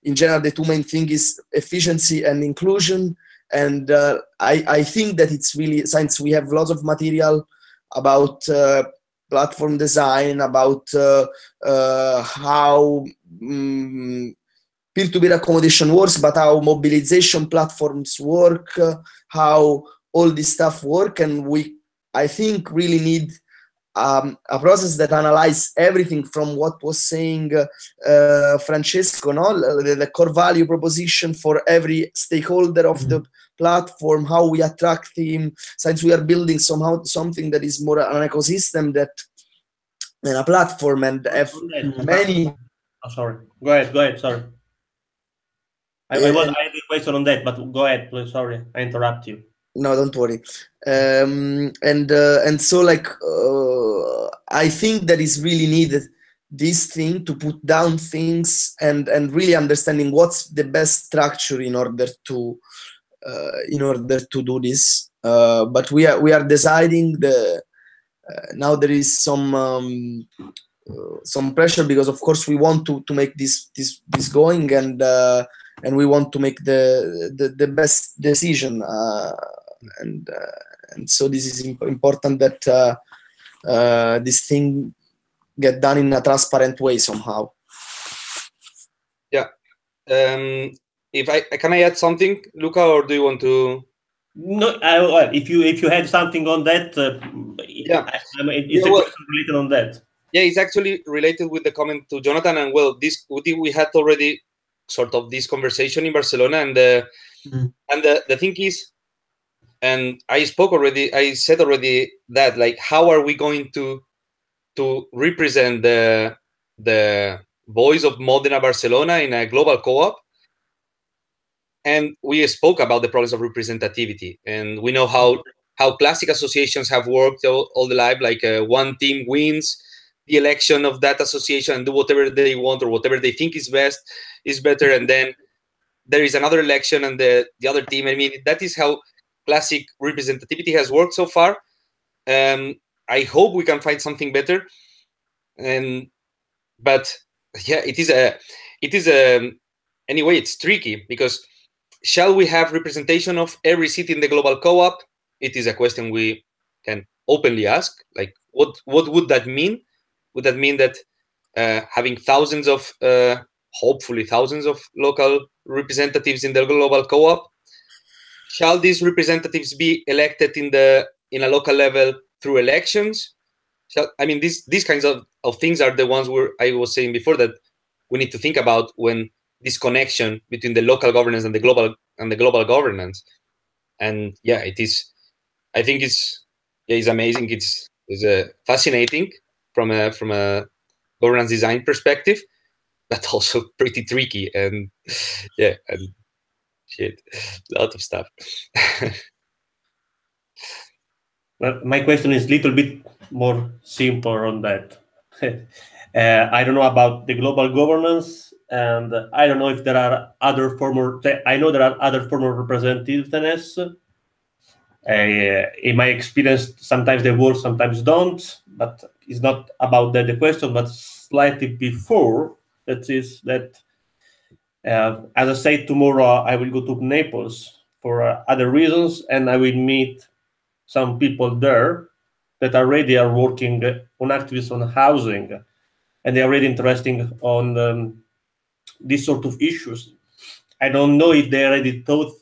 in general, the two main things is efficiency and inclusion. And I think that it's really, since we have lots of material about platform design, about how peer-to-peer accommodation works, but how mobilization platforms work, how all this stuff work. And I think really need a process that analyzes everything from what was saying Francesco, no? The core value proposition for every stakeholder of the platform, how we attract him, since we are building somehow something that is more an ecosystem than a platform, and have many. Oh, sorry. Go ahead. Sorry. I had a question on that, but go ahead, please. Sorry, I interrupt you. No, don't worry. And so like I think that is really needed, this thing, to put down things and really understanding what's the best structure in order to do this. But we are deciding now there is some pressure, because of course we want to make this going, and we want to make the best decision, and so this is important that this thing get done in a transparent way somehow. Yeah. If can I add something, Luca, or do you want to? No, if you had something on that, yeah, it's a question related on that. Yeah, it's actually related with the comment to Jonathan, and well, we had already sort of this conversation in Barcelona, and the thing is, and I said already that, like, how are we going to represent the voice of Modena Barcelona in a global co-op? And we spoke about the problems of representativity, and we know how classic associations have worked all the life. Like one team wins the election of that association and do whatever they want or whatever they think is better, and then there is another election and the other team. I mean, that is how classic representativity has worked so far. I hope we can find something better. But yeah, it is anyway, it's tricky, because shall we have representation of every city in the global co-op? It is a question we can openly ask. Like, what would that mean? Would that mean that having thousands of, hopefully thousands of local representatives in the global co-op? Shall these representatives be elected in a local level through elections? I mean, these kinds of things are the ones where I was saying before that we need to think about when this connection between the local governance and the global governance. And yeah, it is. I think it's amazing. It's fascinating from a governance design perspective, but also pretty tricky and yeah, and shit, a lot of stuff. Well, my question is a little bit more simple on that. I don't know about the global governance, and I don't know if there are other former. I know there are other former representativeness. In my experience, sometimes they work, sometimes don't. But it's not about that the question, but slightly before. That is that. As I said, tomorrow I will go to Naples for other reasons, and I will meet some people there that already are working on activists on housing, and they're already interested on these sort of issues. I don't know if they already thought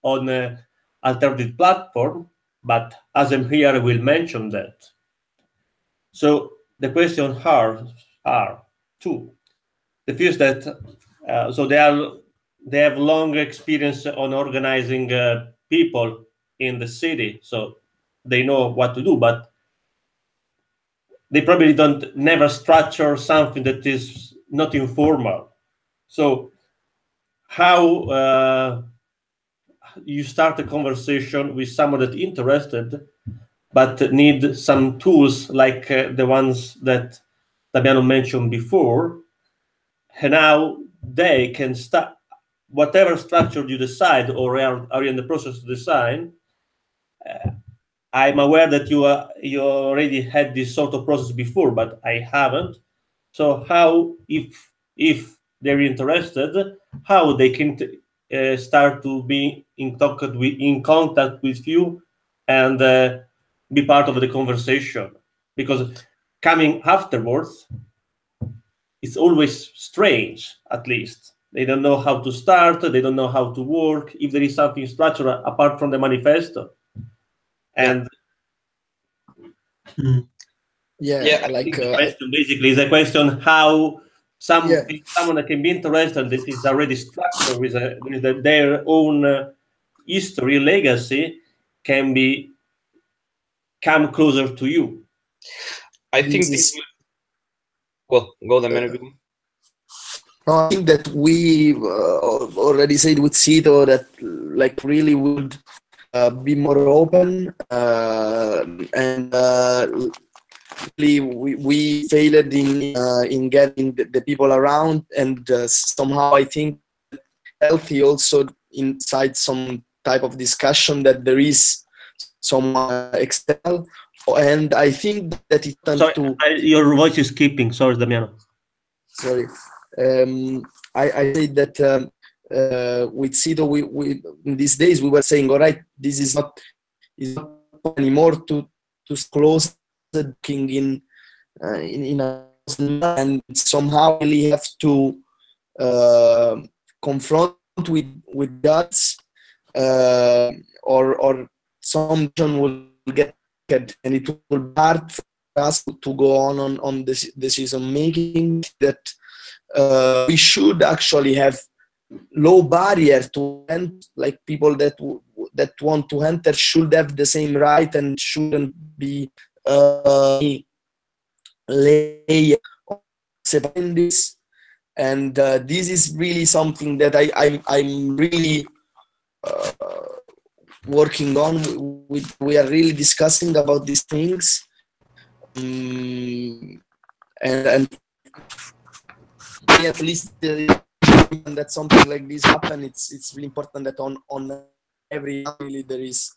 on an alternative platform, but as I'm here, I will mention that. So the questions are two. The first that so they have long experience on organizing people in the city, so they know what to do, but they probably don't never structure something that is not informal. So how you start a conversation with someone that's interested but need some tools like the ones that Damiano mentioned before, and now they can start whatever structure you decide or are in the process to design. I'm aware that you already had this sort of process before, but I haven't. So how, if they're interested, how they can start to be in contact with you and be part of the conversation? Because coming afterwards, it's always strange. At least they don't know how to start. They don't know how to work. If there is something structural apart from the manifesto. And like the question basically is a question how someone that can be interested, that is already structured with their own history, legacy, can come closer to you. I think this well, go the minute. I think that we already said with Cito that like really would be more open and really we failed in getting the people around, and somehow I think healthy also inside some type of discussion that there is some external, and I think that it Sorry, your voice is skipping. Sorry, Damiano. Sorry. I say that with Cito, we in these days we were saying, all right, this is not anymore to close the king in a, and somehow really have to confront with guts, or some will get, and it will be hard for us to go on this decision making. That we should actually have low barrier to enter, like people that want to enter should have the same right and shouldn't be layer separating this. And this is really something that I'm really working on. We are really discussing about these things, and at least that something like this happen. It's really important that on every family there is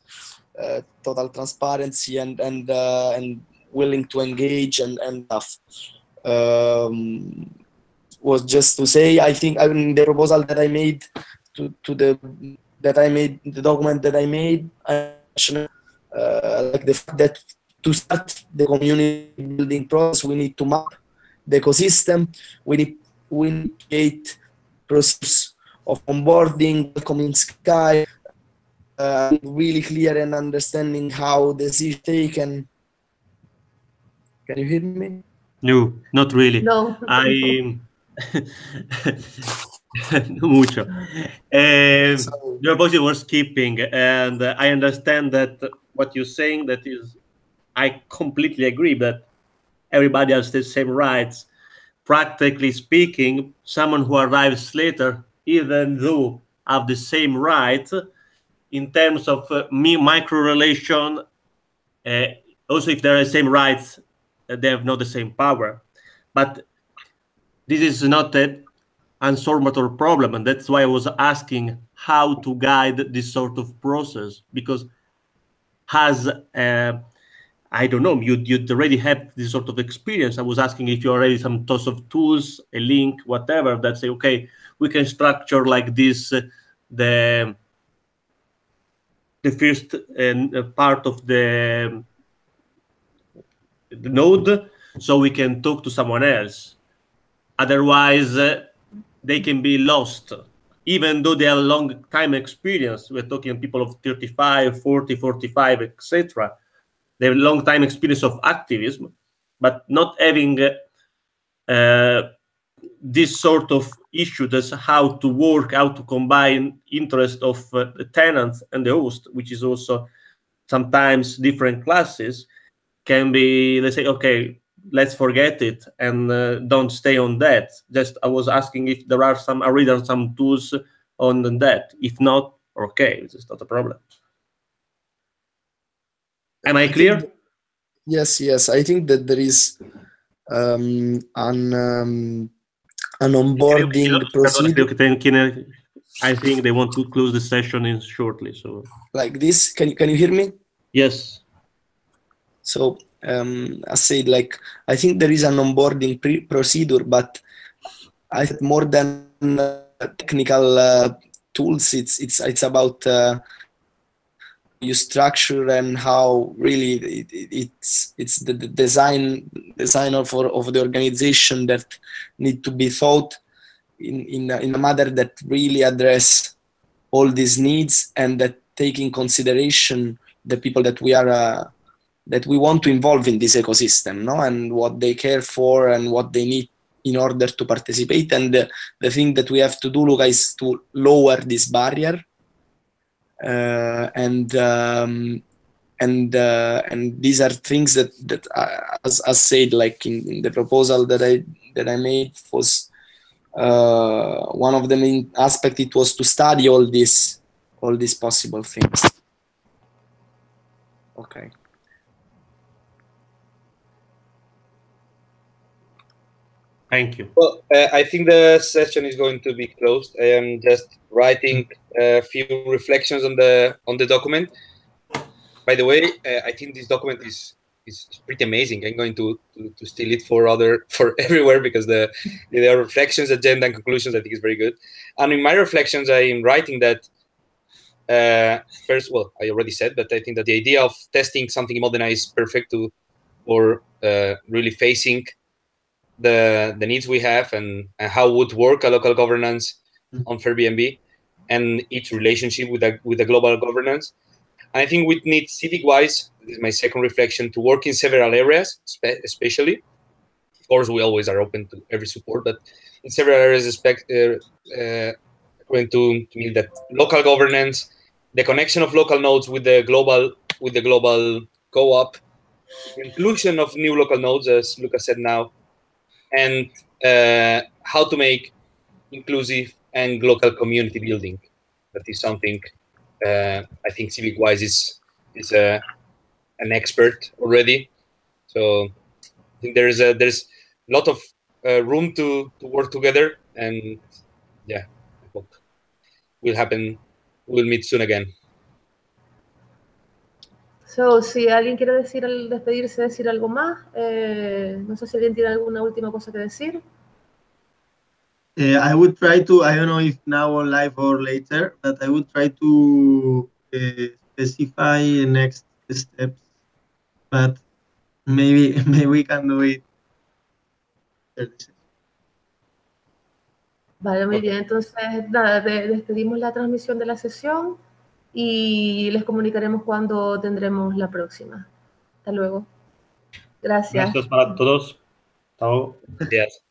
total transparency and willing to engage and stuff. Was just to say, I think the proposal that I made to the that I made, the document that I made, I mentioned like the fact that to start the community building process, we need to map the ecosystem. We need to create process of onboarding, welcoming sky, really clear and understanding how decisions taken. Can you hear me? No, not really. No. I no mucho. Your voice was skipping, and I understand that what you're saying. That is, I completely agree that everybody has the same rights. Practically speaking, someone who arrives later, even though have the same rights in terms of micro relation, also if they are the same rights, they have not the same power. But this is not an unsolvable problem, and that's why I was asking how to guide this sort of process, because has I don't know, you'd already had this sort of experience. I was asking if you already some sorts of tools, a link, whatever, that say, okay, we can structure like this the first part of the node, so we can talk to someone else. Otherwise, they can be lost, even though they have a long time experience. We're talking people of 35, 40, 45, etc. They have a long time experience of activism, but not having this sort of issue, that's how to work, how to combine interest of the tenants and the host, which is also sometimes different classes, can be, let's say, okay, let's forget it and don't stay on that. Just I was asking if there are some, I read some tools on that. If not, okay, it's not a problem. Am I clear? Yes. I think that there is an onboarding procedure. I think they want to close the session in shortly. So like this, can you hear me? Yes. So I said, like, I think there is an onboarding procedure, but I think more than technical tools, it's about you structure and how really it's the designer of the organization that need to be thought in a manner that really address all these needs and that take in consideration the people that we are that we want to involve in this ecosystem, no, and what they care for and what they need in order to participate. And the thing that we have to do, Luca, is to lower this barrier. And these are things that as said, like in the proposal that I made, was one of the main aspect. It was to study all these possible things. Okay. Thank you. Well, I think the session is going to be closed. I am just writing a few reflections on the document. By the way, I think this document is pretty amazing. I'm going to steal it for everywhere, because the reflections, agenda, and conclusions, I think is very good. And in my reflections, I am writing that first, well, I already said, but I think that the idea of testing something in Modena is perfect for really facing the needs we have and how would work a local governance on Fairbnb and its relationship with the global governance. And I think we need civic-wise, this is my second reflection, to work in several areas, especially. Of course, we always are open to every support, but in several areas, going to mean that local governance, the connection of local nodes with the global co-op, inclusion of new local nodes, as Luca said now, and how to make inclusive and local community building. That is something I think civic-wise is an expert already. So I think there's a lot of room to work together, and yeah, I hope will happen. We'll meet soon again. So, si alguien quiere despedirse, decir algo más, no sé si alguien tiene alguna última cosa que decir. I would try to, I don't know if now or live or later, but I would try to specify next steps, but maybe we can do it. Vale, muy bien. Entonces, nada, despedimos la transmisión de la sesión y les comunicaremos cuando tendremos la próxima. Hasta luego. Gracias. Gracias para todos. Chao. Yes.